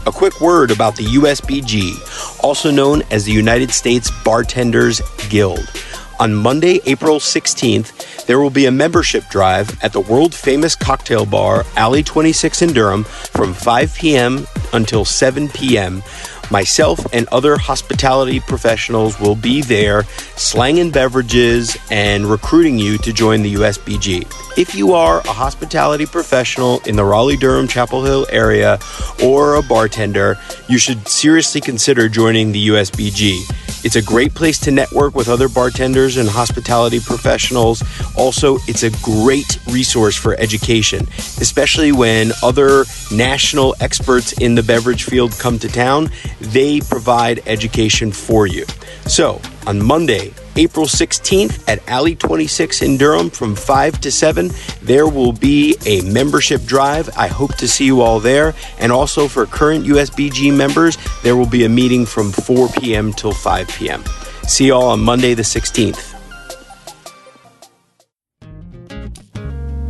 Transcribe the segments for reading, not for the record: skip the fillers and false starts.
A quick word about the USBG, also known as the United States Bartenders Guild. On Monday, April 16th, there will be a membership drive at the world-famous cocktail bar Alley 26 in Durham from 5 p.m. until 7 p.m. Myself and other hospitality professionals will be there slanging beverages and recruiting you to join the USBG. If you are a hospitality professional in the Raleigh-Durham Chapel Hill area or a bartender, you should seriously consider joining the USBG. It's a great place to network with other bartenders and hospitality professionals. Also, it's a great resource for education, especially when other national experts in the beverage field come to town. They provide education for you. So, on Monday, April 16th at Alley 26 in Durham from 5 to 7, there will be a membership drive. I hope to see you all there. And also for current USBG members, there will be a meeting from 4 p.m. till 5 p.m. See you all on Monday the 16th.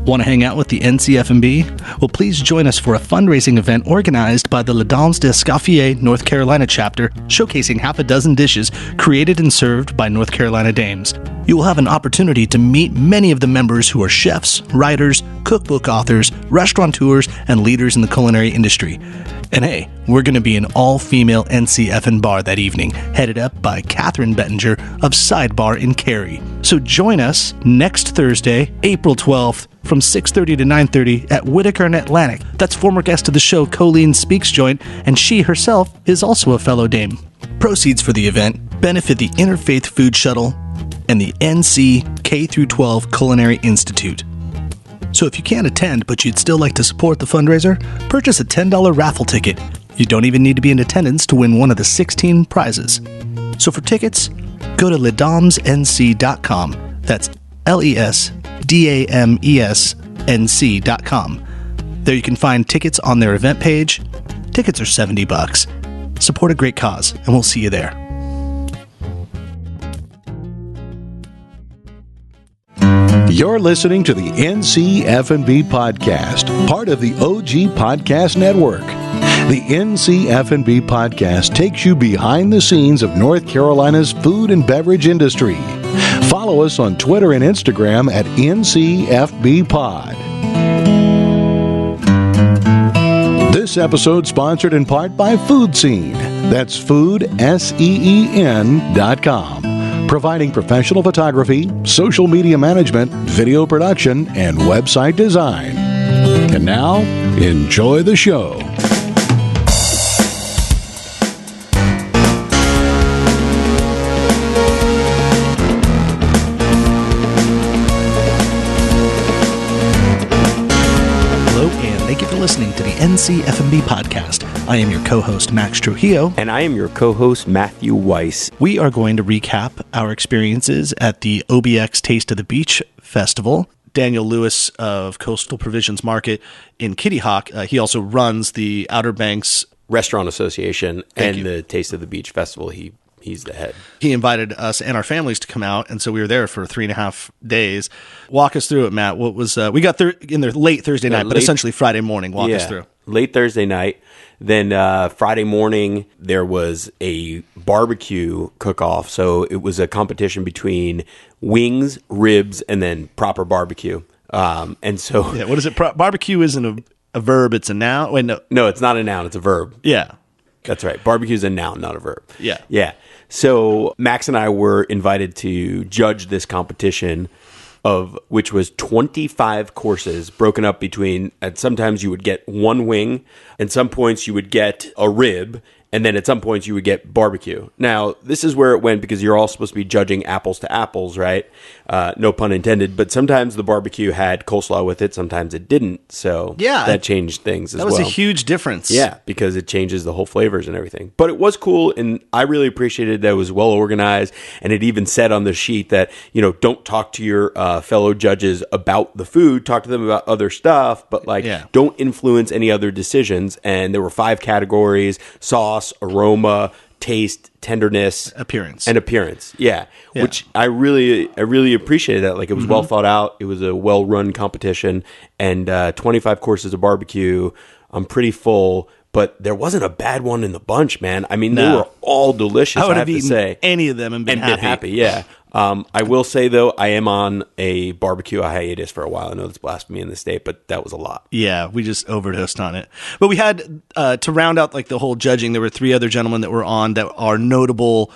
Want to hang out with the NCF&B? Well, please join us for a fundraising event organized by the Les Dames d'Escoffier North Carolina chapter, showcasing half a dozen dishes created and served by North Carolina dames. You will have an opportunity to meet many of the members who are chefs, writers, cookbook authors, restaurateurs, and leaders in the culinary industry. And hey, we're going to be an all-female NCF&B bar that evening, headed up by Catherine Bettinger of Sidebar in Cary. So join us next Thursday, April 12th, from 6:30 to 9:30 at Whitaker and Atlantic. That's former guest of the show, Colleen Speaks Joint, and she herself is also a fellow dame. Proceeds for the event benefit the Interfaith Food Shuttle and the NC K-12 Culinary Institute. So if you can't attend, but you'd still like to support the fundraiser, purchase a $10 raffle ticket. You don't even need to be in attendance to win one of the 16 prizes. So for tickets, go to lesdamesnc.com. That's LESDAMESNC.com. There you can find tickets on their event page. Tickets are $70. Support a great cause, and we'll see you there. You're listening to the NCF&B podcast, part of the OG Podcast Network. The NCF&B podcast takes you behind the scenes of North Carolina's food and beverage industry. Follow us on Twitter and Instagram at NCFBpod. This episode sponsored in part by Food Scene. That's foodseen.com. Providing professional photography, social media management, video production, and website design. And now, enjoy the show. Listening to the NCF&B podcast. I am your co-host, Max Trujillo. And I am your co-host, Matthew Weiss. We are going to recap our experiences at the OBX Taste of the Beach Festival. Daniel Lewis of Coastal Provisions Market in Kitty Hawk, he also runs the Outer Banks Restaurant Association and the Taste of the Beach Festival. He's the head. He invited us and our families to come out, and so we were there for 3.5 days. Walk us through it, Matt. What was we got there in there late Thursday night, but essentially Friday morning. Walk us through. Late Thursday night. Then Friday morning, there was a barbecue cook-off. So it was a competition between wings, ribs, and then proper barbecue. And so... Yeah, what is it? Barbecue isn't a verb, it's a noun? Wait, no. No, it's not a noun, it's a verb. Yeah. That's right. Barbecue is a noun, not a verb. Yeah. Yeah. So Max and I were invited to judge this competition, of which was 25 courses broken up between, and sometimes you would get one wing, and some points you would get a rib, and then at some points you would get barbecue. Now, this is where it went because you're all supposed to be judging apples to apples, right? No pun intended. But sometimes the barbecue had coleslaw with it. Sometimes it didn't. So that changed things as well. That was a huge difference. Yeah, because it changes the whole flavors and everything. But it was cool, and I really appreciated that it was well organized. And it even said on the sheet that, don't talk to your fellow judges about the food. Talk to them about other stuff, but don't influence any other decisions. And there were 5 categories: sauce, aroma, taste, tenderness, appearance. Yeah. Which I really appreciated that. Like, it was well thought out. It was a well run competition, and 25 courses of barbecue. I'm pretty full, but there wasn't a bad one in the bunch, man. I mean, they were all delicious. I would have have to eaten say. any of them and been happy. Yeah. I will say, though, I am on a barbecue hiatus for a while. I know that's blasphemy in the state, but that was a lot. Yeah, we just overdosed on it. But we had, to round out like the whole judging, there were 3 other gentlemen that were on that are notable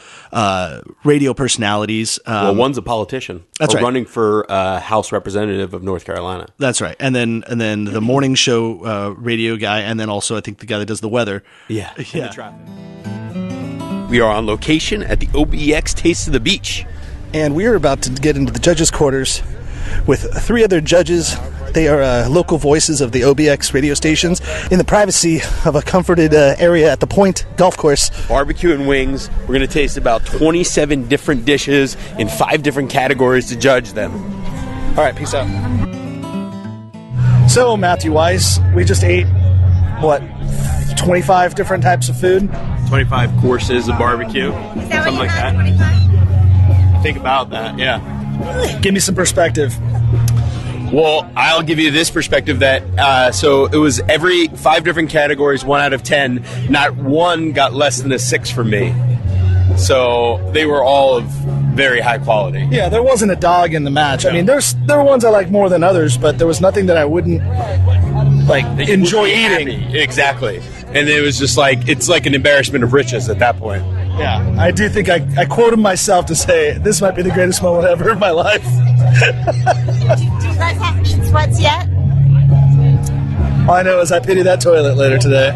radio personalities. Well, one's a politician. That's right. Running for House Representative of North Carolina. That's right. And then the morning show radio guy, and then also I think the guy that does the weather. Yeah. And the traffic. We are on location at the OBX Taste of the Beach. And we are about to get into the judges' quarters with 3 other judges. They are local voices of the OBX radio stations in the privacy of a comforted area at the Point Golf Course. Barbecue and wings. We're going to taste about 27 different dishes in 5 different categories to judge them. All right, peace out. So, Matthew Weiss, we just ate, 25 different types of food? 25 courses of barbecue. Is that something what you like had, that. 25? Think about that, yeah. Give me some perspective. Well, I'll give you this perspective that, so it was every 5 different categories, 1 out of 10. Not one got less than a 6 from me. So they were all of very high quality. Yeah, there wasn't a dog in the match. No. I mean, there were ones I like more than others, but there was nothing that I wouldn't enjoy eating. Happy. Exactly. And it was just like, it's like an embarrassment of riches at that point. Yeah, I do think I quoted myself to say, this might be the greatest moment ever in my life. Do you guys have meat sweats yet? All I know is I pity that toilet later today.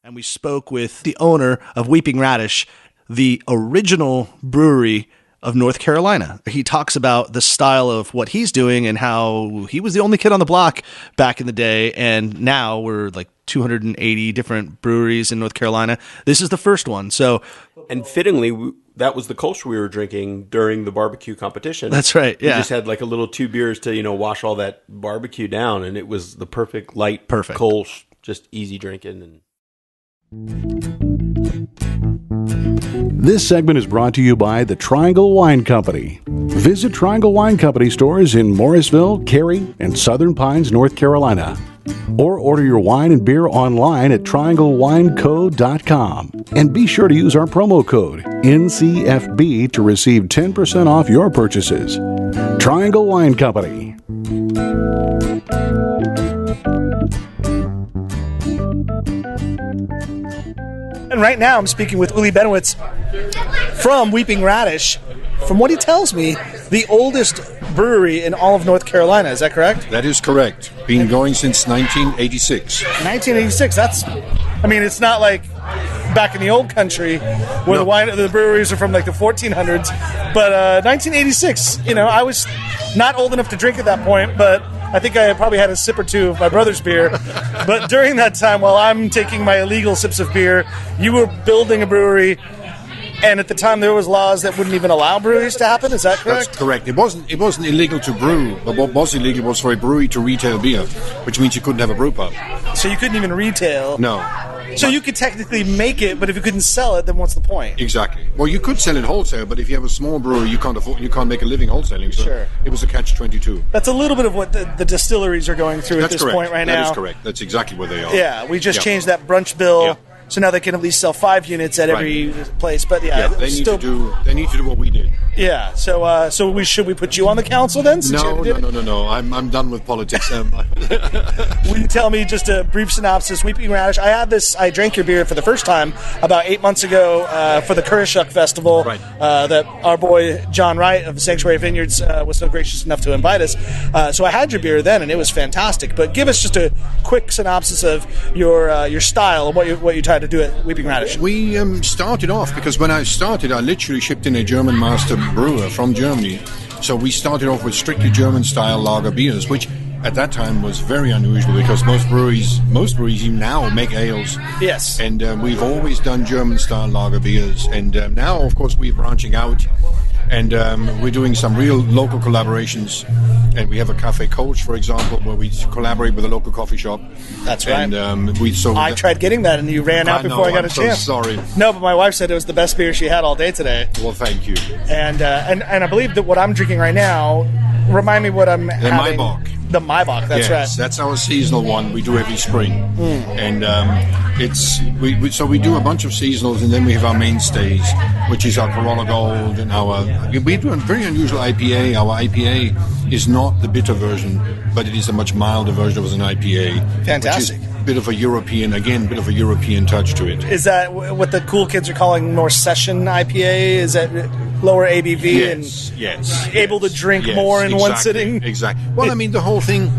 And we spoke with the owner of Weeping Radish, the original brewery of North Carolina. He talks about the style of what he's doing and how he was the only kid on the block back in the day, and now we're like 280 different breweries in North Carolina. This is the first one. So, and fittingly, that was the culture we were drinking during the barbecue competition. That's right. Yeah, we just had like a little 2 beers to wash all that barbecue down, and it was the perfect light, Kolsch, just easy drinking. And this segment is brought to you by the Triangle Wine Company. Visit Triangle Wine Company stores in Morrisville, Cary, and Southern Pines, North Carolina. Or order your wine and beer online at trianglewineco.com. And be sure to use our promo code NCFB to receive 10% off your purchases. Triangle Wine Company. And right now I'm speaking with Uli Benowitz from Weeping Radish. From what he tells me, the oldest brewery in all of North Carolina. Is that correct? That is correct. Been going since 1986. 1986. It's not like back in the old country where the breweries are from like the 1400s. But 1986, I was not old enough to drink at that point, but I think I probably had a sip or 2 of my brother's beer. But during that time, while I'm taking my illegal sips of beer, you were building a brewery. And at the time, there was laws that wouldn't even allow breweries to happen. Is that correct? That's correct. It wasn't illegal to brew, but what was illegal was for a brewery to retail beer, which means you couldn't have a brew pub. So you couldn't even retail? No. So you could technically make it, but if you couldn't sell it, then what's the point? Exactly. Well, you could sell it wholesale, but if you have a small brewery, you can't make a living wholesaling. So sure. It was a catch-22. That's a little bit of what the distilleries are going through at this point right now. That is correct. That's exactly where they are. Yeah, we just changed that brunch bill. Yeah. So now they can at least sell 5 units at every place. But they need to do what we did. Yeah. So should we put you on the council then? No. I'm done with politics. Will you tell me just a brief synopsis? Weeping Radish. I drank your beer for the first time about 8 months ago for the Kurashuk Festival. Right. That our boy John Wright of Sanctuary Vineyards was so gracious enough to invite us. So I had your beer then, and it was fantastic. But give us just a quick synopsis of your style and what you tried to do at Weeping Radish. We started off because when I started, I literally shipped in a German master brewer from Germany. So we started off with strictly German-style lager beers, which at that time was very unusual because most breweries even now make ales. Yes. And we've always done German-style lager beers. And now, of course, we're branching out. And we're doing some real local collaborations. And we have a Cafe Coach, for example, where we collaborate with a local coffee shop. That's right. And I tried getting that, and you ran out before I got a chance. So sorry. No, but my wife said it was the best beer she had all day today. Well, thank you. And I believe that what I'm drinking right now, remind me what I'm having. Maibach. The Maibach, that's right. That's our seasonal one we do every spring. And we do a bunch of seasonals, and then we have our mainstays, which is our Carolla Gold and we do a very unusual IPA. Our IPA is not the bitter version, but it is a much milder version of an IPA. Fantastic. Which is a bit of a European touch to it. Is that what the cool kids are calling more session IPA? Is that lower ABV yes, able to drink more in one sitting? Exactly. Well, I mean, the whole thing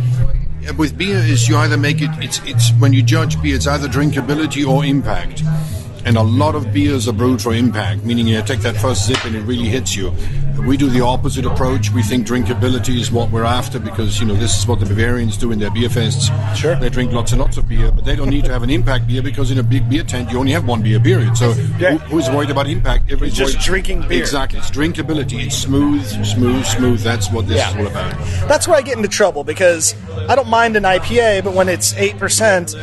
with beer is you either make it's when you judge beer, it's either drinkability or impact. And a lot of beers are brewed for impact, meaning you take that first sip and it really hits you. We do the opposite approach. We think drinkability is what we're after because, this is what the Bavarians do in their beer fests. Sure. They drink lots and lots of beer, but they don't need to have an impact beer because in a big beer tent, you only have one beer, period. So who's worried about impact? It's just drinking beer. Exactly. It's drinkability. It's smooth. That's what this is all about. That's where I get into trouble because I don't mind an IPA, but when it's 8%,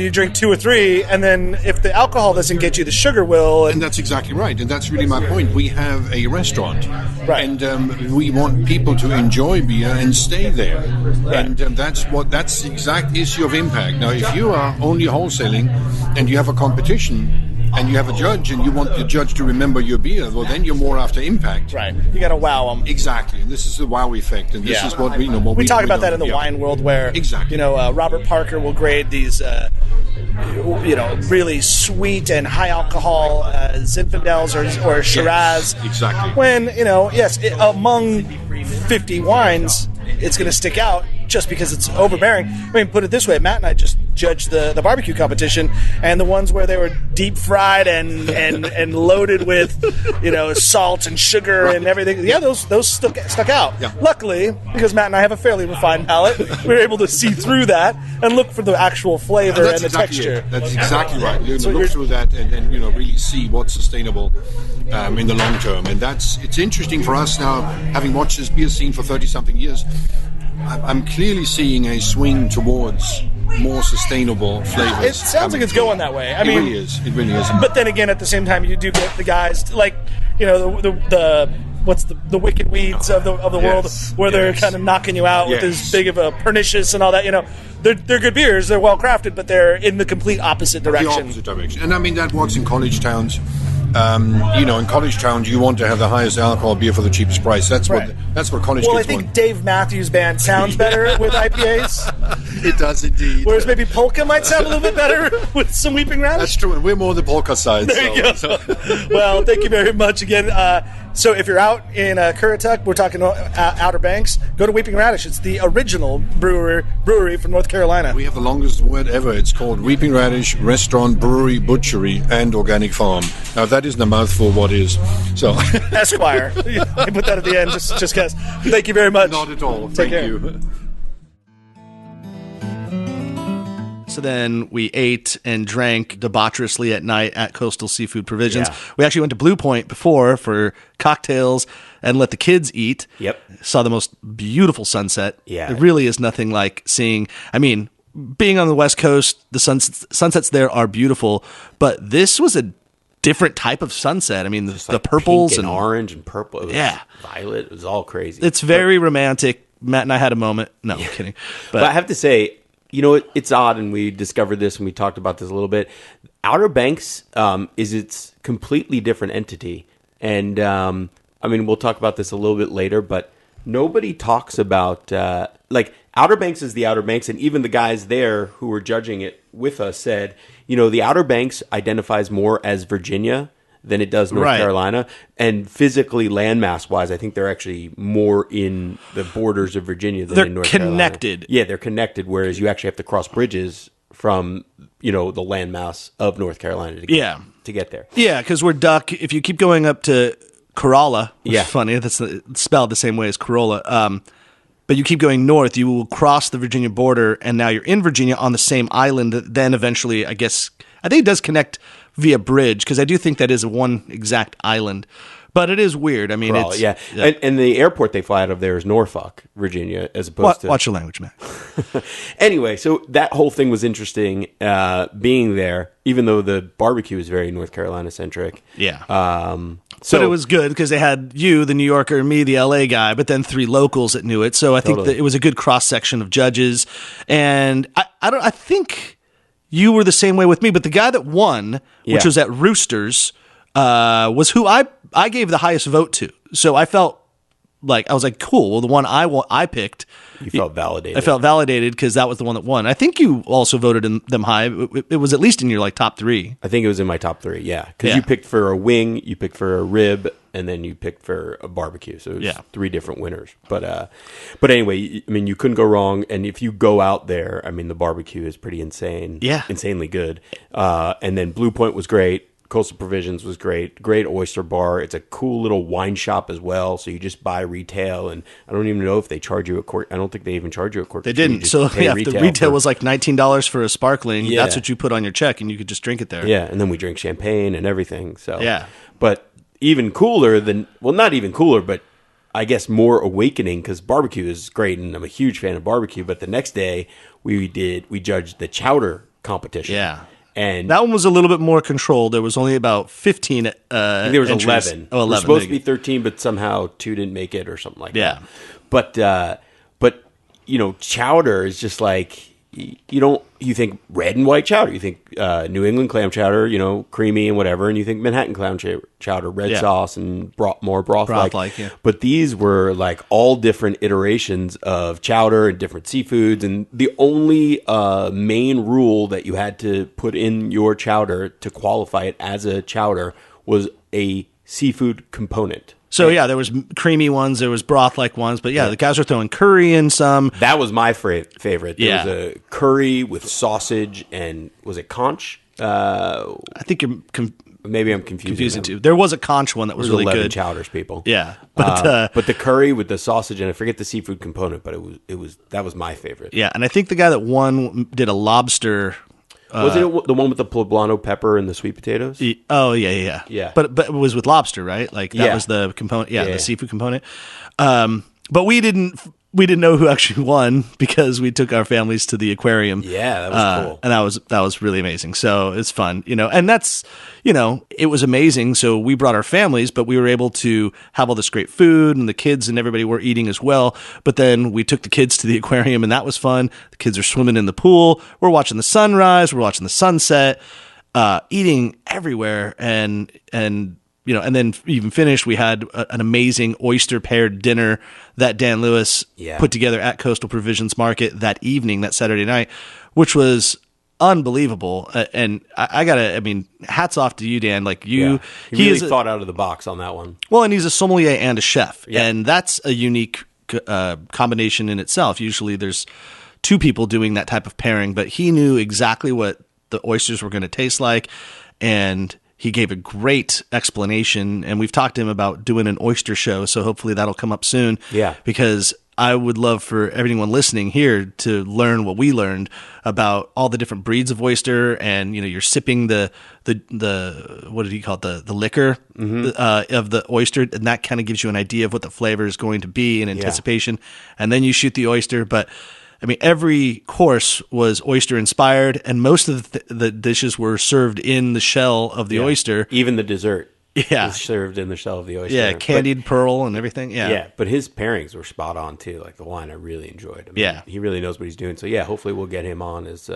you drink 2 or 3, and then if the alcohol doesn't get you, the sugar will. And that's exactly right. And that's really my point. We have a restaurant. Right. And we want people to enjoy beer and stay there. Right. And that's the exact issue of impact. Now, if you are only wholesaling and you have a competition and you have a judge and you want the judge to remember your beer, well, then you're more after impact. Right. You got to wow them. Exactly. And this is the wow effect. And this is what we know. We talk about that in the wine world where, Robert Parker will grade these, really sweet and high alcohol Zinfandels or Shiraz. Yes, exactly. When, among 50 wines, it's going to stick out just because it's overbearing. I mean, put it this way, Matt and I just judged the barbecue competition, and the ones where they were deep fried and loaded with, salt and sugar and everything. Yeah, those stuck out. Yeah. Luckily, because Matt and I have a fairly refined palate, we were able to see through that and look for the actual flavor and the texture. That's exactly right. You look through that and really see what's sustainable in the long term. And it's interesting for us now, having watched this beer scene for 30-something years. I'm clearly seeing a swing towards more sustainable flavors. It sounds like it's going that way. I mean, it really is. But then again, at the same time, you do get the guys like, the wicked weeds of the world, where they're kind of knocking you out with as big of a pernicious and all that. They're good beers. They're well crafted, but they're in the complete opposite direction. And I mean that works in college towns. In college towns, you want to have the highest alcohol beer for the cheapest price. That's what college kids want. Well, I think Dave Matthews Band sounds better with IPAs. It does indeed. Whereas maybe Polka might sound a little bit better with some Weeping Radish. That's true, and we're more the Polka side. There you go. Well, thank you very much again. So if you're out in Currituck, we're talking Outer Banks, go to Weeping Radish. It's the original brewery from North Carolina. We have the longest word ever. It's called Weeping Radish Restaurant, Brewery, Butchery, and Organic Farm. Now, that isn't a mouthful, what is? So Esquire. I put that at the end just because. Thank you very much. Not at all. Take care. You. So then we ate and drank debaucherously at night at Coastal Seafood Provisions. Yeah. We actually went to Blue Point before for cocktails and let the kids eat. Yep. Saw the most beautiful sunset. Yeah. It really is nothing like seeing, being on the West Coast, the sunsets there are beautiful, but this was a different type of sunset. The purples and orange and purple. It was violet. It was all crazy. It's very romantic. Matt and I had a moment. No, I'm kidding. But I have to say, it's odd, and we discovered this and we talked about this a little bit. Outer Banks is its completely different entity. And, we'll talk about this a little bit later, but nobody talks about, Outer Banks is the Outer Banks, and even the guys there who were judging it with us said, the Outer Banks identifies more as Virginia than it does North Carolina. And physically, landmass-wise, I think they're actually more in the borders of Virginia than in North Carolina. They're connected. Yeah, they're connected, whereas you actually have to cross bridges from, the landmass of North Carolina to get there. Yeah, because we're duck. If you keep going up to Carolla, which is funny, that's spelled the same way as Carolla, but you keep going north, you will cross the Virginia border, and now you're in Virginia on the same island that then eventually, I think it does connect via bridge, because I do think that is one exact island. But it is weird. Carolla, and the airport they fly out of there is Norfolk, Virginia, as opposed to... Watch your language, Matt. Anyway, so that whole thing was interesting, being there, even though the barbecue is very North Carolina-centric. Yeah. So but it was good because they had you, the New Yorker, and me, the LA guy, but then 3 locals that knew it. So I think that it was a good cross section of judges. And I think you were the same way with me, but the guy that won, which was at Roosters, was who I gave the highest vote to. So I felt like, I was like, cool. Well, the one I picked. You felt validated. I felt validated because that was the one that won. I think you also voted them high. It was at least in your top 3. I think it was in my top 3, yeah. Because you picked for a wing, you picked for a rib, and then you picked for a barbecue. So it was 3 different winners. But anyway, I mean, you couldn't go wrong. And if you go out there, I mean, the barbecue is pretty insane. Yeah. Insanely good. And then Blue Point was great. Coastal Provisions was great. Great oyster bar. It's a cool little wine shop as well. So you just buy retail, and I don't even know if they charge you a quart. I don't think they even charge you a quart. They didn't. So the retail was like $19 for a sparkling. Yeah. That's what you put on your check, and you could just drink it there. Yeah, and then we drink champagne and everything. So yeah, but even cooler than not even cooler, but I guess more awakening because barbecue is great, and I'm a huge fan of barbecue. But the next day we judged the chowder competition. Yeah. And that one was a little bit more controlled. There was only about 15 I think there was entries. 11. Oh, 11. It was supposed to be 13, but somehow 2 didn't make it or something like that. Yeah. But chowder is just like, you think red and white chowder. You think New England clam chowder, creamy and whatever, and you think Manhattan clam chowder, red sauce and more broth-like. Yeah. But these were like all different iterations of chowder and different seafoods, and the only main rule that you had to put in your chowder to qualify it as a chowder was a seafood component. So yeah, there was creamy ones, there was broth-like ones, but the guys were throwing curry in some. That was my favorite. There was a curry with sausage and was it conch? I think you're maybe I'm confusing too. There was a conch one that was really 11 good. chowders, people. Yeah, but the curry with the sausage, and I forget the seafood component, but that was my favorite. Yeah, and I think the guy that won did a lobster. Was it the one with the poblano pepper and the sweet potatoes? Oh yeah. But it was with lobster, right? Like that was the component. Yeah, the seafood component. But we didn't know who actually won because we took our families to the aquarium. Yeah, that was cool, and that was really amazing. So it's fun, and that's it was amazing. So we brought our families, but we were able to have all this great food, and the kids and everybody were eating as well. But then we took the kids to the aquarium, and that was fun. The kids are swimming in the pool. We're watching the sunrise. We're watching the sunset. Eating everywhere, and then even finished, we had an amazing oyster paired dinner that Dan Lewis put together at Coastal Provisions Market that evening, that Saturday night, which was unbelievable. And hats off to you, Dan. Like he really thought out of the box on that one. Well, and he's a sommelier and a chef, and that's a unique combination in itself. Usually there's 2 people doing that type of pairing, but he knew exactly what the oysters were going to taste like, and he gave a great explanation, and we've talked to him about doing an oyster show, so hopefully that'll come up soon. Yeah. Because I would love for everyone listening here to learn what we learned about all the different breeds of oyster, and you're sipping the what did he call it, the liquor of the oyster, and that kind of gives you an idea of what the flavor is going to be in anticipation, and then you shoot the oyster. But every course was oyster inspired, and most of the dishes were served in the shell of the oyster. Even the dessert was served in the shell of the oyster. Yeah, candied pearl and everything. Yeah, but his pairings were spot on too. Like the wine I really enjoyed. He really knows what he's doing. So hopefully we'll get him on as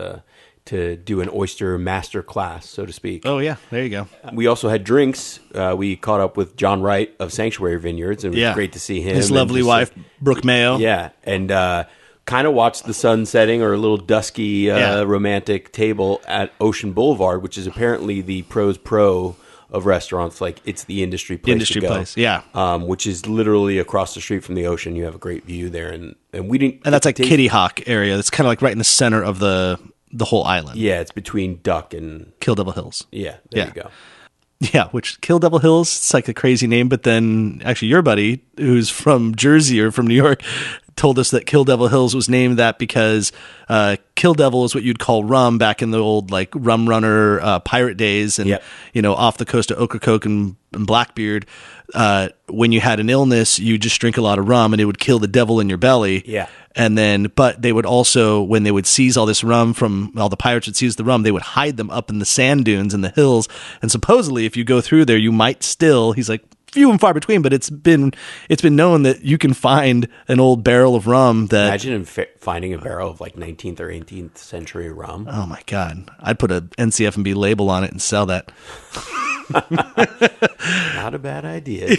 to do an oyster master class, so to speak. Oh yeah, there you go. We also had drinks. We caught up with John Wright of Sanctuary Vineyards, and it was great to see him. His lovely wife, Brooke Mayo. Yeah, and kind of watched the sun setting, or a little dusky romantic table at Ocean Boulevard, which is apparently the pros pro of restaurants. Like it's the industry place to go. Place, which is literally across the street from the ocean. You have a great view there, and we didn't. And that's like Kitty Hawk area. It's kind of like right in the center of the whole island. Yeah, it's between Duck and Kill Devil Hills. Yeah, there you go. Yeah, which Kill Devil Hills, it's like a crazy name, but then actually your buddy, who's from Jersey or from New York, told us that Kill Devil Hills was named that because Kill Devil is what you'd call rum back in the old like rum runner pirate days, and off the coast of Ocracoke and Blackbeard. When you had an illness, you just drink a lot of rum and it would kill the devil in your belly. Yeah. And then, but they would also, when they would seize all this rum all the pirates would seize the rum, they would hide them up in the sand dunes in the hills. And supposedly, if you go through there, you might still, he's like, few and far between, but it's been known that you can find an old barrel of rum that... Imagine finding a barrel of like 19th or 18th century rum. Oh my God. I'd put a NCF&B label on it and sell that. Not a bad idea.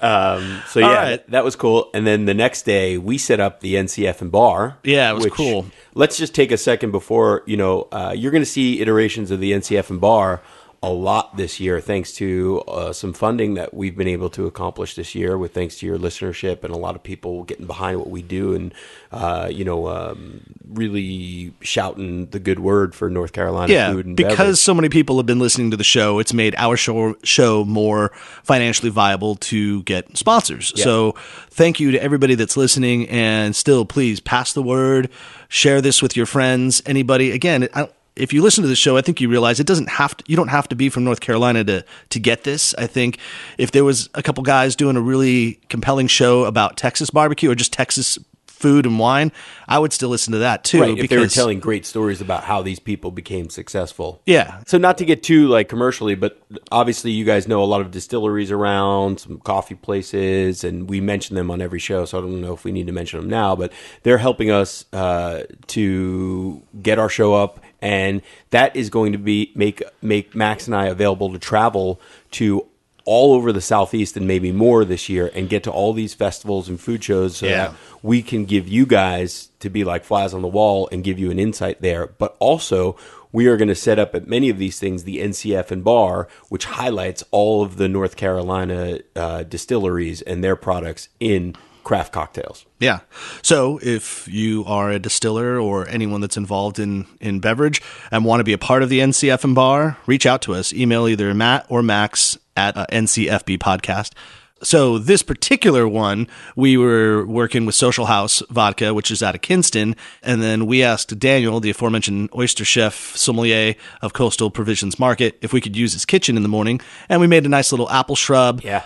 That was cool. And then the next day we set up the NCF and bar. Yeah, it was cool. Let's just take a second before, you're going to see iterations of the NCF and bar a lot this year, thanks to some funding that we've been able to accomplish this year, with thanks to your listenership and a lot of people getting behind what we do and really shouting the good word for North Carolina food and because beverage. So many people have been listening to the show. It's made our show more financially viable to get sponsors. Yeah. So thank you to everybody that's listening, and still, please pass the word, share this with your friends, anybody. Again, if you listen to the show, I think you realize you don't have to be from North Carolina to get this. I think if there was a couple guys doing a really compelling show about Texas barbecue or just Texas food and wine, I would still listen to that too. Right, if they were telling great stories about how these people became successful. Yeah. So not to get too like commercially, but obviously you guys know a lot of distilleries around, some coffee places, and we mention them on every show, so I don't know if we need to mention them now, but they're helping us to get our show up, and that is going to make Max and I available to travel to all over the Southeast and maybe more this year, and get to all these festivals and food shows so that we can give you guys to be like flies on the wall and give you an insight there. But also, we are going to set up at many of these things the NCF and bar, which highlights all of the North Carolina distilleries and their products in craft cocktails. Yeah. So if you are a distiller or anyone that's involved in beverage and want to be a part of the NCF and bar, reach out to us. Email either Matt or Max at NCFB Podcast. So this particular one, we were working with Social House Vodka, which is out of Kinston, and then we asked Daniel, the aforementioned oyster chef sommelier of Coastal Provisions Market, if we could use his kitchen in the morning, and we made a nice little apple shrub. Yeah.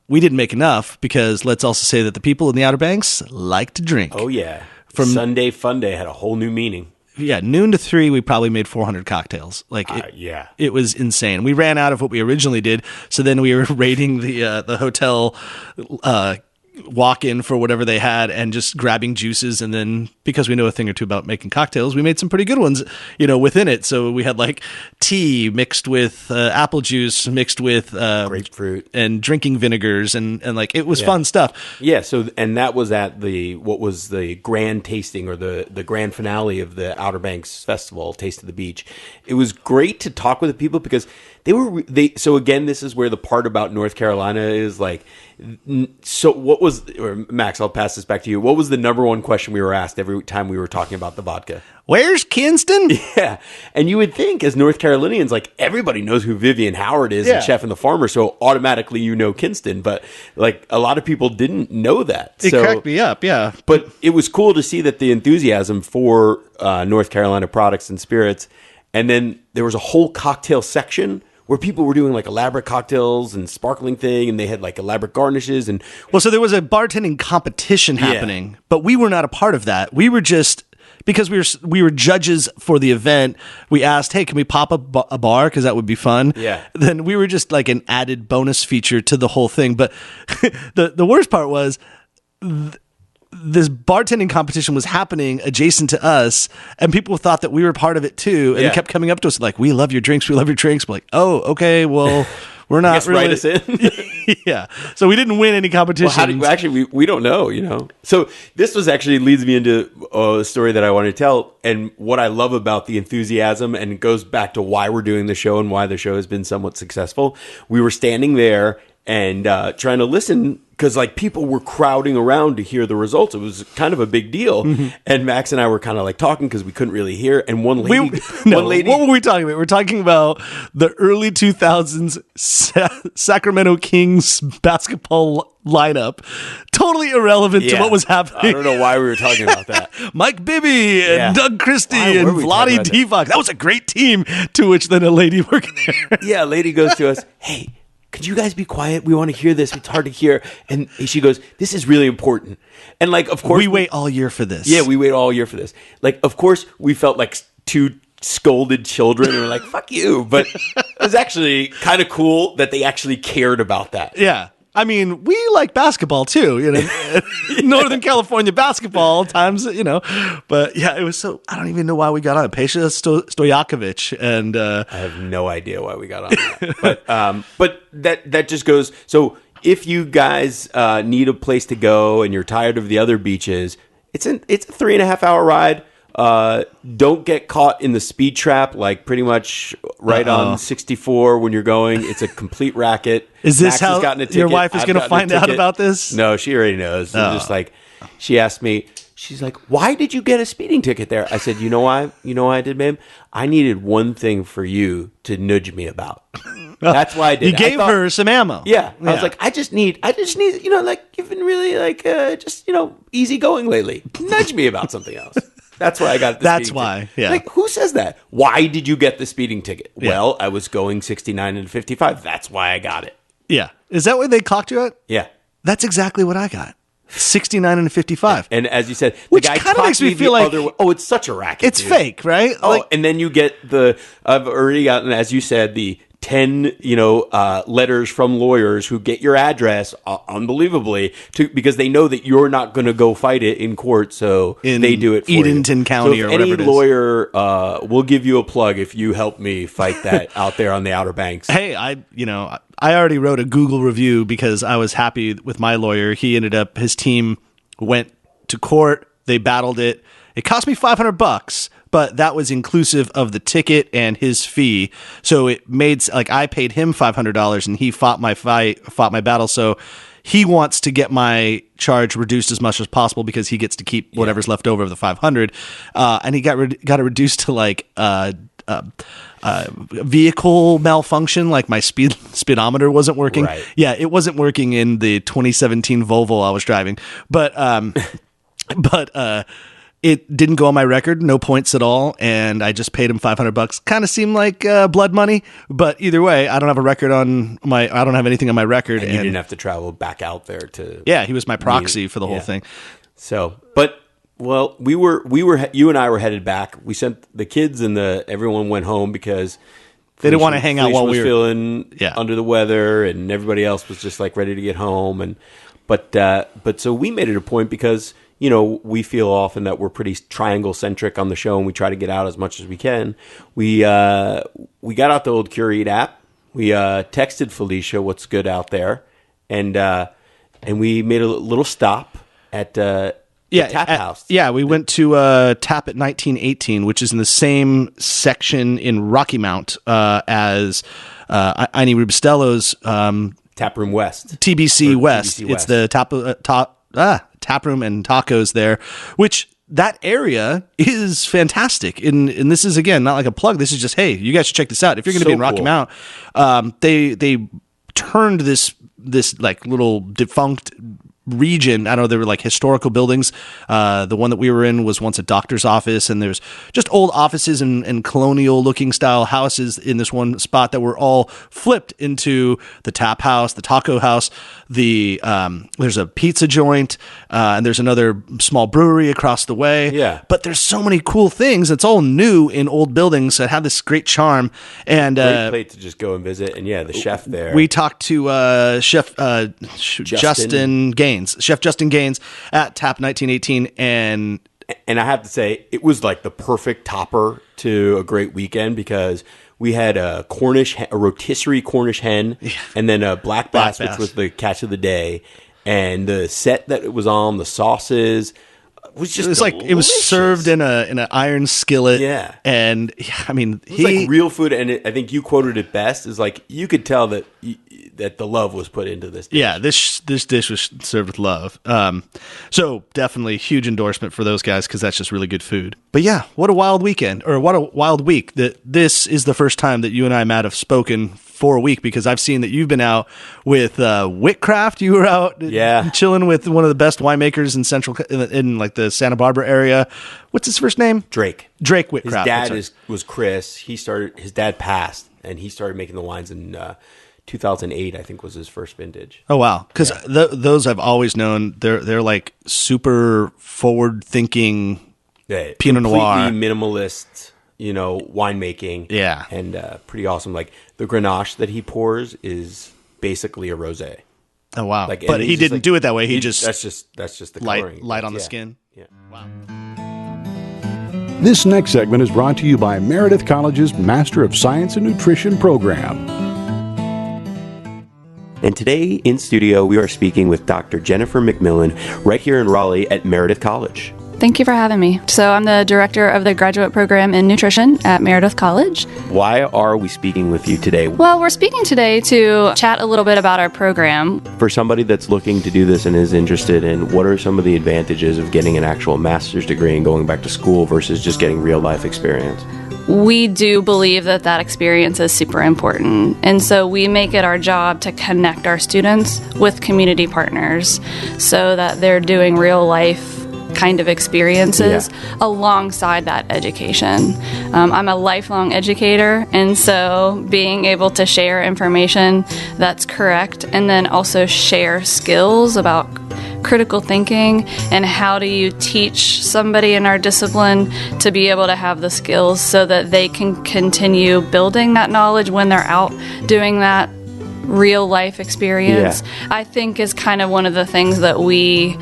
We didn't make enough because let's also say that the people in the Outer Banks like to drink. Oh, yeah. From Sunday Fun Day had a whole new meaning. Yeah, noon to 3, we probably made 400 cocktails. It was insane. We ran out of what we originally did, so then we were raiding the hotel walk-in for whatever they had and just grabbing juices, and then because we know a thing or two about making cocktails, we made some pretty good ones, within it. So we had like tea mixed with apple juice mixed with grapefruit and drinking vinegars, and like it was fun stuff. Yeah. So and that was at the grand tasting or the grand finale of the Outer Banks Festival, Taste of the Beach. It was great to talk with the people because so again, this is where the part about North Carolina is like. So what was, or Max, I'll pass this back to you. What was the number one question we were asked every time we were talking about the vodka? Where's Kinston? Yeah. And you would think as North Carolinians, like everybody knows who Vivian Howard is and Chef and the Farmer. So automatically, Kinston, but like a lot of people didn't know that. It cracked me up. Yeah. But it was cool to see that the enthusiasm for North Carolina products and spirits. And then there was a whole cocktail section where people were doing like elaborate cocktails and sparkling thing, and they had like elaborate garnishes and so there was a bartending competition happening, but we were not a part of that. We were just because we were judges for the event. We asked, "Hey, can we pop up a bar because that would be fun?" Yeah. Then we were just like an added bonus feature to the whole thing. But the worst part was. This bartending competition was happening adjacent to us, and people thought that we were part of it too, and they kept coming up to us like, "We love your drinks. We love your drinks." We're like, "Oh, okay. Well, we're not really." Write us in. Yeah. So we didn't win any competition. Actually, we don't know. So this leads me into a story that I want to tell, and what I love about the enthusiasm, and it goes back to why we're doing the show and why the show has been somewhat successful. We were standing there and trying to listen. Because like people were crowding around to hear the results. It was kind of a big deal. Mm-hmm. And Max and I were kind of like talking because we couldn't really hear. And one lady. What were we talking about? We're talking about the early 2000s Sacramento Kings basketball lineup, totally irrelevant to what was happening. I don't know why we were talking about that. Mike Bibby and Doug Christie and were we talking Vlade about that? Divac. That was a great team. To which then a lady working there. Yeah, a lady goes to us, hey, could you guys be quiet? We want to hear this. It's hard to hear. And she goes, this is really important. And like, of course, we wait all year for this. Yeah, we wait all year for this. Like, of course, we felt like two scolded children and we're like, fuck you. But it was actually kind of cool that they actually cared about that. Yeah. I mean, we like basketball too, you know, Northern California basketball times, you know, but yeah, it was so, I don't even know why we got on it. Pesha Stojakovic and, I have no idea why we got on that, but that just goes. So if you guys, need a place to go and you're tired of the other beaches, it's a 3.5 hour ride. Don't get caught in the speed trap, like pretty much right on 64 when you're going. It's a complete racket. Is this Max has how gotten a ticket. your wife is I've going to gotten a find out ticket. about this? No, she already knows. Oh. Just like, she asked me, she's like, why did you get a speeding ticket there? I said, you know why? You know why I did, babe? I needed one thing for you to nudge me about. That's why I did. You gave her some ammo. Yeah. I was like, I just need, you know, like, you've been really like, just, you know, easygoing lately. Nudge me about something else. That's why I got the That's speeding why, ticket. yeah. Like, who says that? Why did you get the speeding ticket? Yeah. Well, I was going 69 and 55. That's why I got it. Yeah. Is that what they clocked you at? Yeah. That's exactly what I got. 69 and 55. And as you said, Which the guy kinda clocked makes me the feel like- other way. Oh, it's such a racket. It's dude. fake, right? Oh, and then you get I've already gotten, as you said, the 10, you know, letters from lawyers who get your address, unbelievably, because they know that you're not going to go fight it in court, so they do it for Edenton you. County so or if whatever any it is. lawyer will give you a plug if you help me fight that out there on the Outer Banks. Hey, I already wrote a Google review because I was happy with my lawyer. His team went to court. They battled it. It cost me $500, but that was inclusive of the ticket and his fee. So it made, like, I paid him $500 and he fought my battle. So he wants to get my charge reduced as much as possible because he gets to keep whatever's left over of the 500. And he got it reduced to like, vehicle malfunction, like my speedometer wasn't working. Right. Yeah, it wasn't working in the 2017 Volvo I was driving, but it didn't go on my record, no points at all, and I just paid him $500. Kind of seemed like blood money, but either way, I don't have I don't have anything on my record, And you didn't have to travel back out there to. Yeah, he was my proxy for the whole thing. So, but well, we were you and I were headed back. We sent the kids and everyone went home because They didn't want to hang out while we were feeling under the weather, and everybody else was just like ready to get home. And but so we made it a point because, you know, we feel often that we're pretty triangle centric on the show, and we try to get out as much as we can. We got out the old Curate app. We texted Felicia what's good out there, and we made a little stop at Tap House. Yeah, we went to Tap at 1918, which is in the same section in Rocky Mount as Aini Rubistello's Taproom West. TBC West. TBC It's the tap room and tacos there, which that area is fantastic. And this is, again, not like a plug. This is just, hey, you guys should check this out. If you're going to be in Rocky Mount, they turned this like little defunct region. I don't know, there were like historical buildings. The one that we were in was once a doctor's office, and there's just old offices and colonial looking style houses in this one spot that were all flipped into the tap house, the taco house, there's a pizza joint, and there's another small brewery across the way. Yeah. But there's so many cool things. It's all new in old buildings that have this great charm. And great place to just go and visit. And the chef there. We talked to Chef Justin Gaines. Chef Justin Gaines at Tap 1918, and I have to say, it was like the perfect topper to a great weekend because we had a rotisserie Cornish hen, and then a black bass, which was the catch of the day, and the set that it was on, the sauces. Was just delicious. Like it was served in an iron skillet. Yeah, and I mean, it was like real food, and I think you quoted it best. Is like you could tell that the love was put into this dish. Yeah, this dish was served with love. So definitely huge endorsement for those guys because that's just really good food. But yeah, what a wild weekend, or what a wild week. That this is the first time that you and I, Matt, have spoken for a week, because I've seen that you've been out with Whitcraft. You were out chilling with one of the best winemakers in in like the Santa Barbara area. What's his first name? Drake Whitcraft. His dad was Chris. His dad passed, and he started making the wines in 2008, I think, was his first vintage. Oh wow! Because those I've always known, they're like super forward thinking. Yeah, Pinot Noir, completely minimalist, winemaking. Yeah, and pretty awesome. Like the Grenache that he pours is basically a rosé. Oh wow! But he didn't do it that way. That's just the coloring. light on the skin. Yeah. Wow. This next segment is brought to you by Meredith College's Master of Science and Nutrition program. And today in studio, we are speaking with Dr. Jennifer McMillan right here in Raleigh at Meredith College. Thank you for having me. So I'm the director of the graduate program in nutrition at Meredith College. Why are we speaking with you today? Well, we're speaking today to chat a little bit about our program. For somebody that's looking to do this and is interested in, what are some of the advantages of getting an actual master's degree and going back to school versus just getting real life experience? We do believe that experience is super important. And so we make it our job to connect our students with community partners so that they're doing real life kind of experiences alongside that education. I'm a lifelong educator, and so being able to share information that's correct and then also share skills about critical thinking and how do you teach somebody in our discipline to be able to have the skills so that they can continue building that knowledge when they're out doing that real life experience, I think is kind of one of the things that we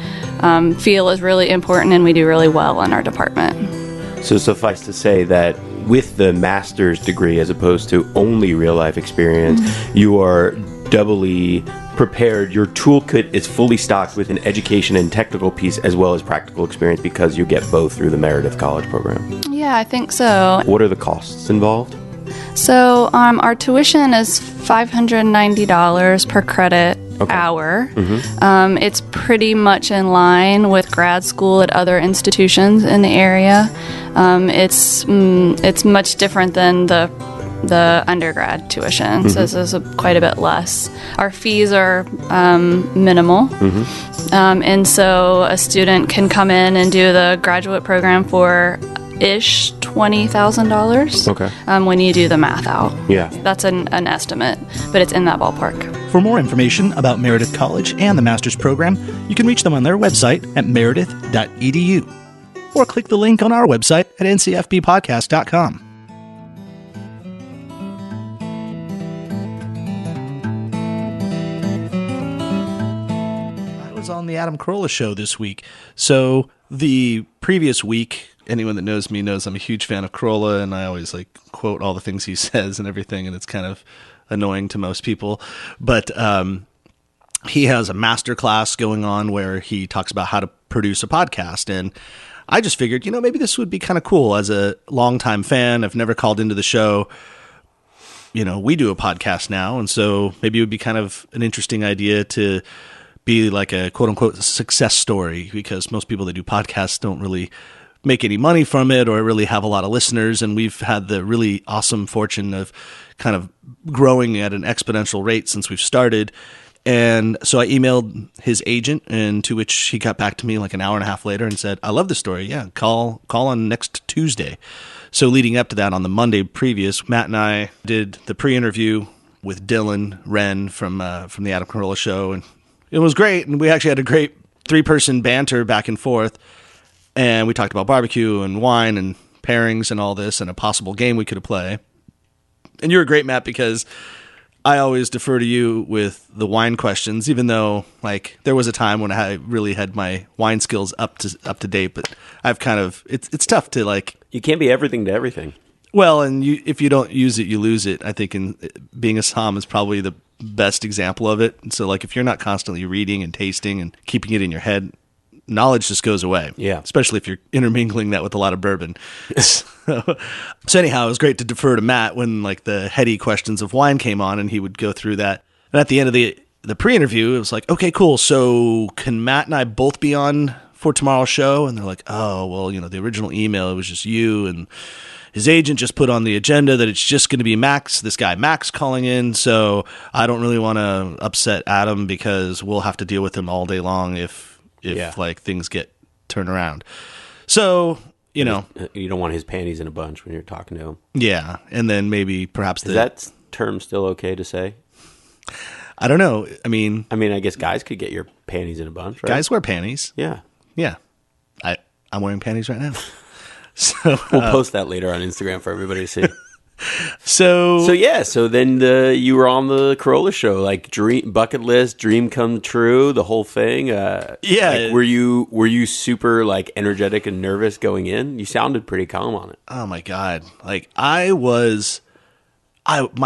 feel is really important and we do really well in our department. So suffice to say that with the master's degree as opposed to only real life experience, you are doubly prepared. Your toolkit is fully stocked with an education and technical piece as well as practical experience because you get both through the Meredith College program. Yeah, I think so. What are the costs involved? So our tuition is $590 per credit hour. It's pretty much in line with grad school at other institutions in the area. It's much different than the undergrad tuition, so this is quite a bit less. Our fees are minimal, and so a student can come in and do the graduate program for $20,000 when you do the math out. That's an estimate, but it's in that ballpark. For more information about Meredith College and the master's program, you can reach them on their website at meredith.edu or click the link on our website at ncfbpodcast.com. I was on the Adam Corolla show this week. So the previous week, anyone that knows me knows I'm a huge fan of Carolla, and I always quote all the things he says and everything, and it's kind of annoying to most people. But he has a master class going on where he talks about how to produce a podcast, and I just figured, maybe this would be kind of cool. As a longtime fan, I've never called into the show. We do a podcast now, and so maybe it would be kind of an interesting idea to be like a quote-unquote success story, because most people that do podcasts don't really make any money from it or really have a lot of listeners, and we've had the really awesome fortune of kind of growing at an exponential rate since we've started. And so I emailed his agent, and to which he got back to me like an hour and a half later and said, I love the story. Yeah, call on next Tuesday. So leading up to that, on the Monday previous, Matt and I did the pre-interview with Dylan Wren from the Adam Corolla show, and it was great. And we actually had a great 3-person banter back and forth. And we talked about barbecue and wine and pairings and all this and a possible game we could play. And you were great, Matt, because I always defer to you with the wine questions, even though there was a time when I really had my wine skills up to date. But I've kind of it's tough to You can't be everything to everything. Well, and if you don't use it, you lose it. I think being a som is probably the best example of it. And so if you're not constantly reading and tasting and keeping it in your head, knowledge just goes away. Yeah. Especially if you're intermingling that with a lot of bourbon. So anyhow, it was great to defer to Matt when the heady questions of wine came on, and he would go through that. And at the end of the pre-interview, it was okay, cool. So can Matt and I both be on for tomorrow's show? And they're like, oh, well, the original email, it was just you. And his agent just put on the agenda that it's just going to be this guy Max calling in. So I don't really want to upset Adam because we'll have to deal with him all day long if like things get turned around. So, you know, you don't want his panties in a bunch when you're talking to him. Yeah. And then maybe perhaps is that term still okay to say? I don't know. I mean, I guess guys could get your panties in a bunch, right? Guys wear panties. Yeah. Yeah. I'm wearing panties right now. So we'll post that later on Instagram for everybody to see. So then you were on the Carolla show, like dream bucket list, dream come true, the whole thing. Like, were you super like energetic and nervous going in? You sounded pretty calm on it. Oh my God. Like my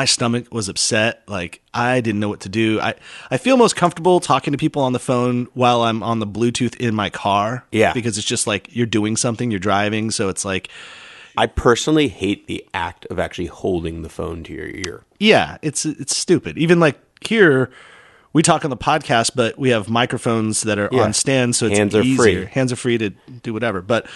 stomach was upset. Like I didn't know what to do. I feel most comfortable talking to people on the phone while I'm on the Bluetooth in my car. Yeah. Because it's just like you're doing something, you're driving. So it's like, I personally hate the act of actually holding the phone to your ear. Yeah. It's stupid. Even like here, we talk on the podcast, but we have microphones that are on stands. So it's easier. Hands are free to do whatever. But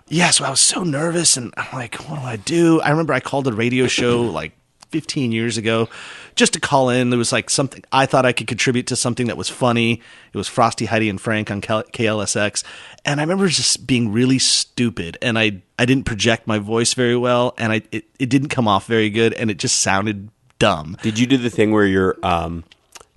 yeah, so I was so nervous and I'm like, what do I do? I remember I called a radio show like 15 years ago just to call in. There was like something I thought I could contribute to, something that was funny. It was Frosty, Heidi, and Frank on KLSX. And I remember just being really stupid. And I didn't project my voice very well. And it didn't come off very good. And it just sounded dumb. Did you do the thing where you're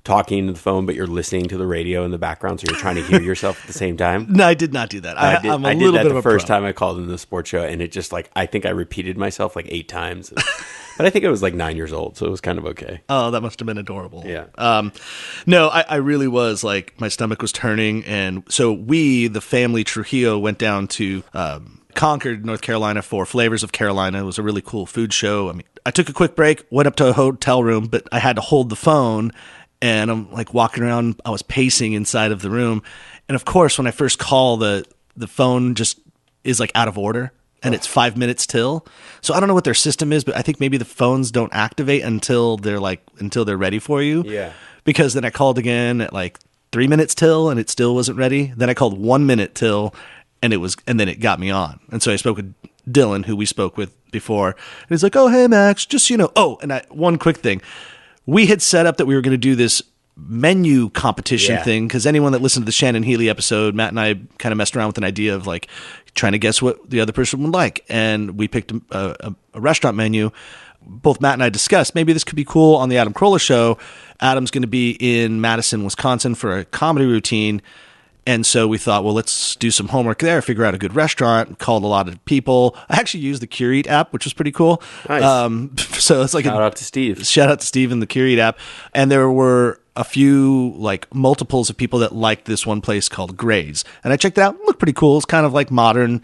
talking to the phone, but you're listening to the radio in the background, so you're trying to hear yourself at the same time? No, I did not do that. I did that the first time I called into the sports show, and it just like, I think I repeated myself like 8 times. But I think I was like 9 years old, so it was kind of okay. Oh, that must have been adorable. Yeah. No, I really was like, my stomach was turning. And so the family Trujillo, went down to Concord, North Carolina for Flavors of Carolina. It was a really cool food show. I mean, I took a quick break, went up to a hotel room, but I had to hold the phone. And I'm like walking around, I was pacing inside of the room. And of course, when I first call, the phone just is like out of order. And it's 5 minutes till. So I don't know what their system is, but I think maybe the phones don't activate until they're ready for you. Yeah. Because then I called again at like 3 minutes till and it still wasn't ready. Then I called 1 minute till and then it got me on. And so I spoke with Dylan, who we spoke with before. And he's like, "Oh, hey Max, just one quick thing. We had set up that we were going to do this menu competition thing, because anyone that listened to the Shannon Healy episode, Matt and I kind of messed around with an idea of like trying to guess what the other person would like, and we picked a restaurant menu. Both Matt and I discussed maybe this could be cool on the Adam Corolla show. Adam's going to be in Madison, Wisconsin for a comedy routine, and so we thought, well, let's do some homework there, figure out a good restaurant. Called a lot of people. I actually used the Curate app, which was pretty cool. Nice. So it's like shout out to Steve and the Curate app. And there were a few like multiples of people that liked this one place called Gray's, and I checked it out. It looked pretty cool. It's kind of like modern,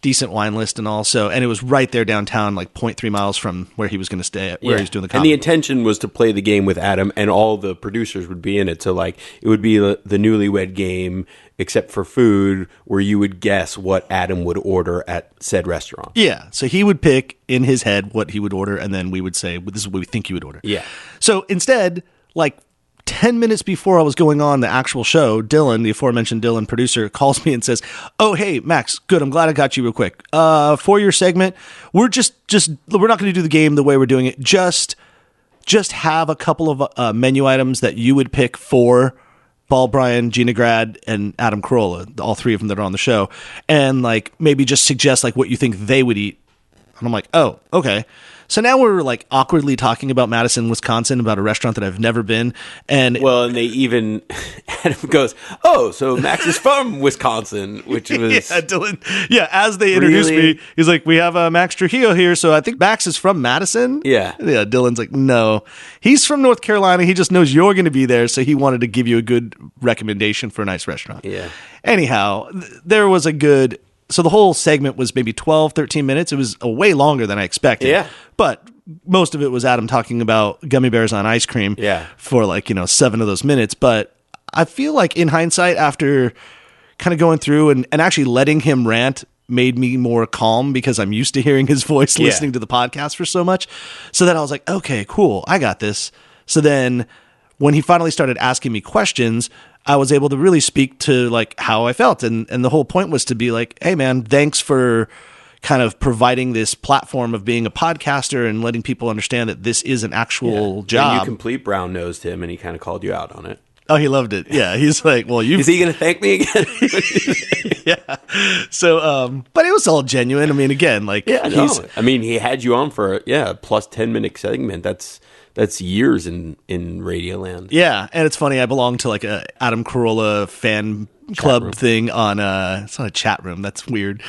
decent wine list, and also, and it was right there downtown, like 0.3 miles from where he was going to stay at, where he was doing the comedy. And the intention was to play the game with Adam, and all the producers would be in it. So like it would be the newlywed game, except for food, where you would guess what Adam would order at said restaurant. Yeah. So he would pick in his head what he would order, and then we would say, well, this is what we think you would order. Yeah. So instead, like 10 minutes before I was going on the actual show, Dylan, the aforementioned Dylan producer, calls me and says, "Oh, hey, Max, good. I'm glad I got you real quick. For your segment, we're we're not going to do the game the way we're doing it. Just have a couple of menu items that you would pick for Paul Bryan, Gina Grad, and Adam Corolla, all 3 of them that are on the show, and like maybe just suggest like what you think they would eat." And I'm like, "Oh, okay." So now we're like awkwardly talking about Madison, Wisconsin, about a restaurant that I've never been. And they even, Adam goes, "Oh, so Max is from Wisconsin," which was... Yeah, Dylan. Yeah, as they introduced me, he's like, "We have Max Trujillo here, so I think Max is from Madison?" Yeah. Yeah, Dylan's like, "No, he's from North Carolina. He just knows you're going to be there, so he wanted to give you a good recommendation for a nice restaurant." Yeah. Anyhow, there was a good... So the whole segment was maybe 12, 13 minutes. It was way longer than I expected. Yeah. But most of it was Adam talking about gummy bears on ice cream for 7 of those minutes. But I feel like in hindsight, after kind of going through and actually letting him rant, made me more calm, because I'm used to hearing his voice listening to the podcast for so much. So then I was like, okay, cool, I got this. So then when he finally started asking me questions, I was able to really speak to like how I felt. And the whole point was to be like, "Hey man, thanks for kind of providing this platform of being a podcaster and letting people understand that this is an actual job. And you complete brown-nosed him, and he kind of called you out on it. Oh, he loved it. Yeah, he's like, well, Is he going to thank me again? Yeah. So, but it was all genuine. I mean, again, like, I mean, he had you on for plus 10-minute segment. That's years in Radioland. Yeah, and it's funny. I belong to like a Adam Corolla fan club thing on it's not a chat room. That's weird.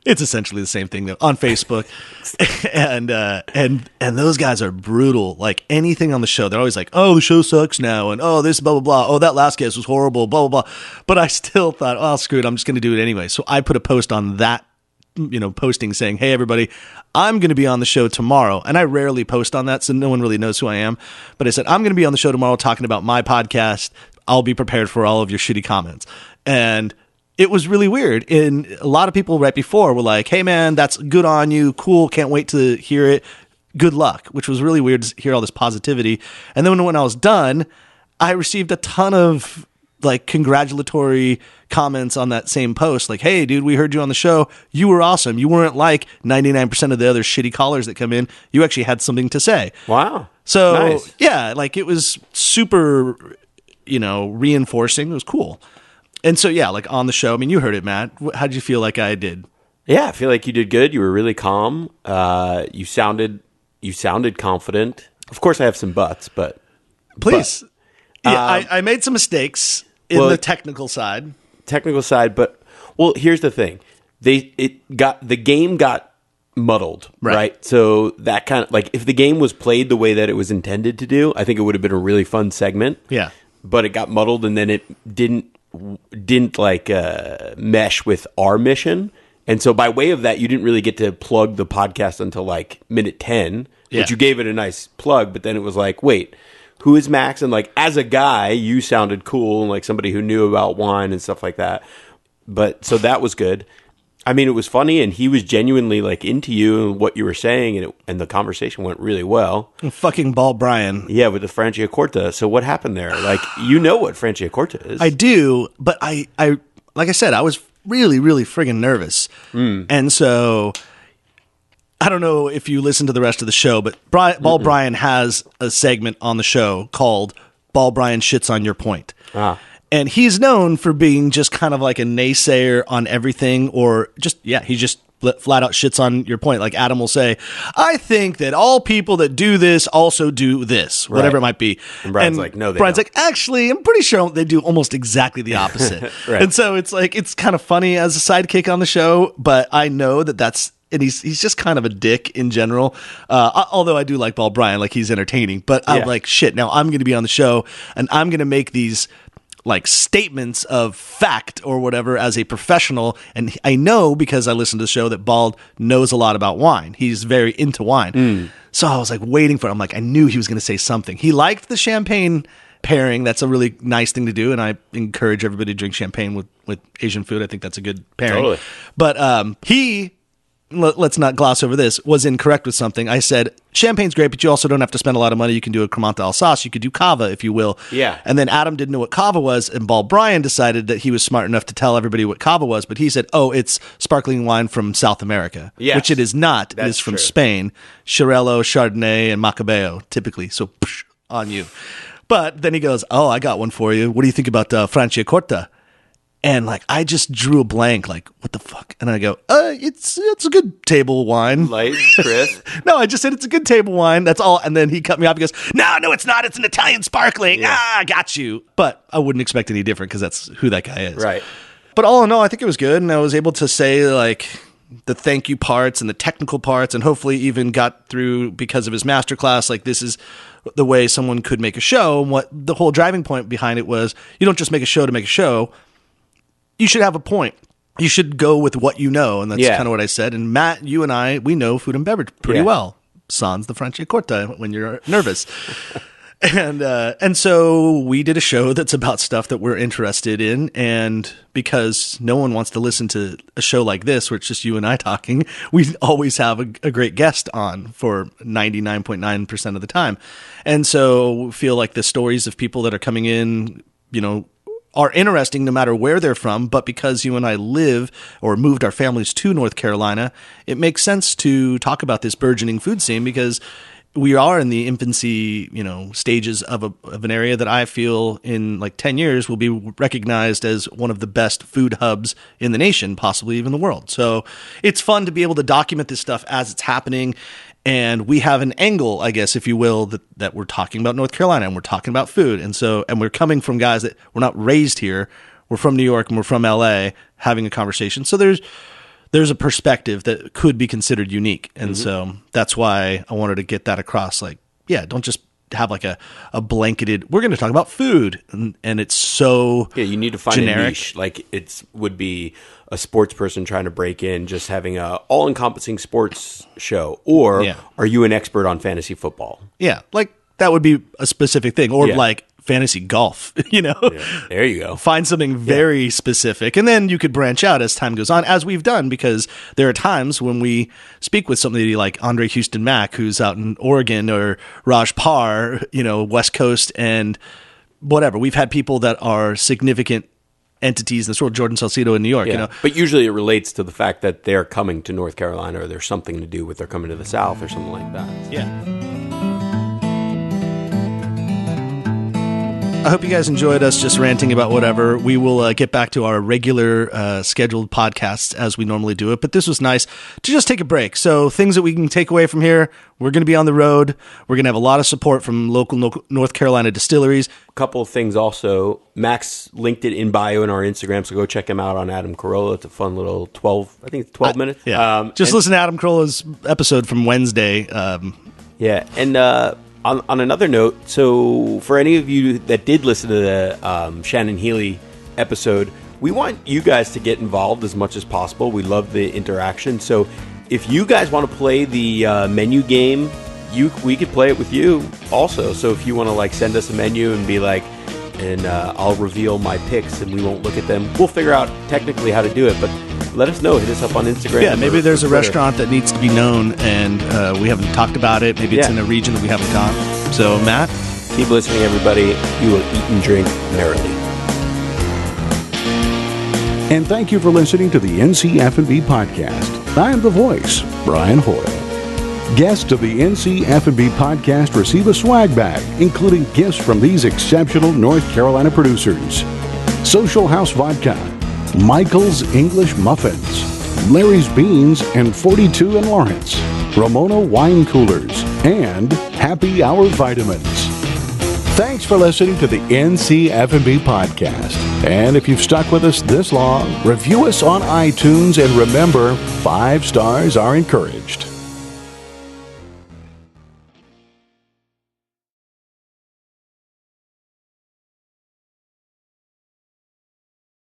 It's essentially the same thing though on Facebook, and those guys are brutal. Like anything on the show, they're always like, "Oh, the show sucks now," and "Oh, this blah blah blah." "Oh, that last guest was horrible." Blah blah blah. But I still thought, "Oh, screw it. I'm just going to do it anyway." So I put a post on that. Posting saying, "Hey everybody, I'm going to be on the show tomorrow." And I rarely post on that, so no one really knows who I am. But I said, "I'm going to be on the show tomorrow talking about my podcast. I'll be prepared for all of your shitty comments." And it was really weird. And a lot of people right before were like, "Hey man, that's good on you. Cool. Can't wait to hear it. Good luck," which was really weird to hear all this positivity. And then when I was done, I received a ton of like congratulatory comments on that same post. Like, "Hey dude, we heard you on the show. You were awesome. You weren't like 99% of the other shitty callers that come in. You actually had something to say." Wow. So nice. Yeah, like it was super, reinforcing. It was cool. And so, yeah, like on the show, I mean, you heard it, Matt. How did you feel like I did? Yeah, I feel like you did good. You were really calm. You sounded confident. Of course, I have some buts, but please. I made some mistakes in the technical side. But here's the thing: the game got muddled, right? So that kind of like if the game was played the way that it was intended to do, I think it would have been a really fun segment. Yeah, but it got muddled, and then it didn't mesh with our mission. And so by way of that, you didn't really get to plug the podcast until like minute 10, but you gave it a nice plug. But then it was like, wait, who is Max? And like, as a guy, you sounded cool and like somebody who knew about wine and stuff like that. But so that was good. I mean, it was funny, and he was genuinely like into you and what you were saying, and the conversation went really well. Fucking Ball Brian. Yeah, with the Franciacorta. So what happened there? Like, you know what Franciacorta is. I do, but I like I said, I was really, really friggin' nervous. And so I don't know if you listen to the rest of the show, but Ball Brian has a segment on the show called Ball Brian Shits on Your Point. And he's known for being just kind of like a naysayer on everything, or just, he just flat out shits on your point. Like Adam will say, "I think that all people that do this also do this," whatever it might be. And Brian's like, "No, they Brian's don't." like, "Actually, I'm pretty sure they do almost exactly the opposite." And so it's like, it's kind of funny as a sidekick on the show, but I know that's, and he's just kind of a dick in general. Although I do like Ball Brian, like he's entertaining, but I'm like, shit, now I'm going to be on the show and I'm going to make these like statements of fact or whatever as a professional. And I know because I listened to the show that Bald knows a lot about wine. He's very into wine. So I was like waiting for him. Like I knew he was going to say something. He liked the champagne pairing. That's a really nice thing to do. And I encourage everybody to drink champagne with Asian food. I think that's a good pairing. Totally. But he, let's not gloss over this, was incorrect with something. I said, champagne's great, but you also don't have to spend a lot of money. You can do a Cremant d'Alsace. You could do Cava, if you will. Yeah. And then Adam didn't know what Cava was, and Ball Brian decided that he was smart enough to tell everybody what Cava was, but he said, "Oh, it's sparkling wine from South America," which it is not. It is from Spain. Xarello, Chardonnay, and Macabeo, typically. So, on you. But then he goes, "Oh, I got one for you. What do you think about Franciacorta?" And like, I just drew a blank, like, what the fuck? And I go, it's a good table wine. Light, crisp. No, I just said it's a good table wine. That's all. And then he cut me off. He goes, no, it's not. It's an Italian sparkling. I got you. But I wouldn't expect any different because that's who that guy is. Right. But all in all, I think it was good. And I was able to say like the thank you parts and the technical parts, and hopefully even got through because of his masterclass. Like, this is the way someone could make a show. And what the whole driving point behind it was, you don't just make a show to make a show. You should have a point. You should go with what you know, and that's kind of what I said. And Matt, you and I, we know food and beverage pretty well. Sans the Franciacorta when you're nervous. And so we did a show that's about stuff that we're interested in, and because no one wants to listen to a show like this where it's just you and I talking, we always have a great guest on for 99.9% of the time. And so we feel like the stories of people that are coming in, are interesting no matter where they're from, but because you and I live or moved our families to North Carolina, it makes sense to talk about this burgeoning food scene because we are in the infancy, stages of an area that I feel in like 10 years will be recognized as one of the best food hubs in the nation, possibly even the world. So it's fun to be able to document this stuff as it's happening. And we have an angle, I guess, if you will, that we're talking about North Carolina and we're talking about food. And we're coming from guys that we're not raised here. We're from New York and we're from LA having a conversation. So there's a perspective that could be considered unique. And so that's why I wanted to get that across. Like, don't just have like a blanketed, we're going to talk about food. And it's so you need to find generic. A niche. Like would be a sports person trying to break in, just having a all-encompassing sports show. Or are you an expert on fantasy football? Yeah, like that would be a specific thing. Or like fantasy golf, Yeah, there you go. Find something very specific. And then you could branch out as time goes on, as we've done, because there are times when we speak with somebody like Andre Houston Mack, who's out in Oregon, or Raj Parr, West Coast, and whatever. We've had people that are significant entities in this world, Jordan Salcido in New York. But usually it relates to the fact that they're coming to North Carolina, or there's something to do with they're coming to the South or something like that. Yeah. I hope you guys enjoyed us just ranting about whatever. We will get back to our regular scheduled podcasts as we normally do it. But this was nice to just take a break. So things that we can take away from here, we're going to be on the road. We're going to have a lot of support from local North Carolina distilleries. A couple of things also. Max linked it in bio in our Instagram, so go check him out on Adam Corolla. It's a fun little 12 minutes. Yeah. Just listen to Adam Carolla's episode from Wednesday. On another note, so for any of you that did listen to the Shannon Healy episode, we want you guys to get involved as much as possible. We love the interaction. So if you guys want to play the menu game, we could play it with you also. So if you want to send us a menu and be like, and I'll reveal my picks and we won't look at them. We'll figure out technically how to do it, but let us know. Hit us up on Instagram. Yeah, maybe there's a restaurant that needs to be known and we haven't talked about it. Maybe it's in a region that we haven't gone. So, Matt? Keep listening, everybody. You will eat and drink merrily. And thank you for listening to the NCF&B podcast. I am the voice, Brian Hoyle. Guests of the NCF&B podcast receive a swag bag, including gifts from these exceptional North Carolina producers: Social House Vodka, Michael's English Muffins, Larry's Beans and 42 in Lawrence, Ramona Wine Coolers, and Happy Hour Vitamins. Thanks for listening to the NCF&B podcast. And if you've stuck with us this long, review us on iTunes and remember, 5 stars are encouraged.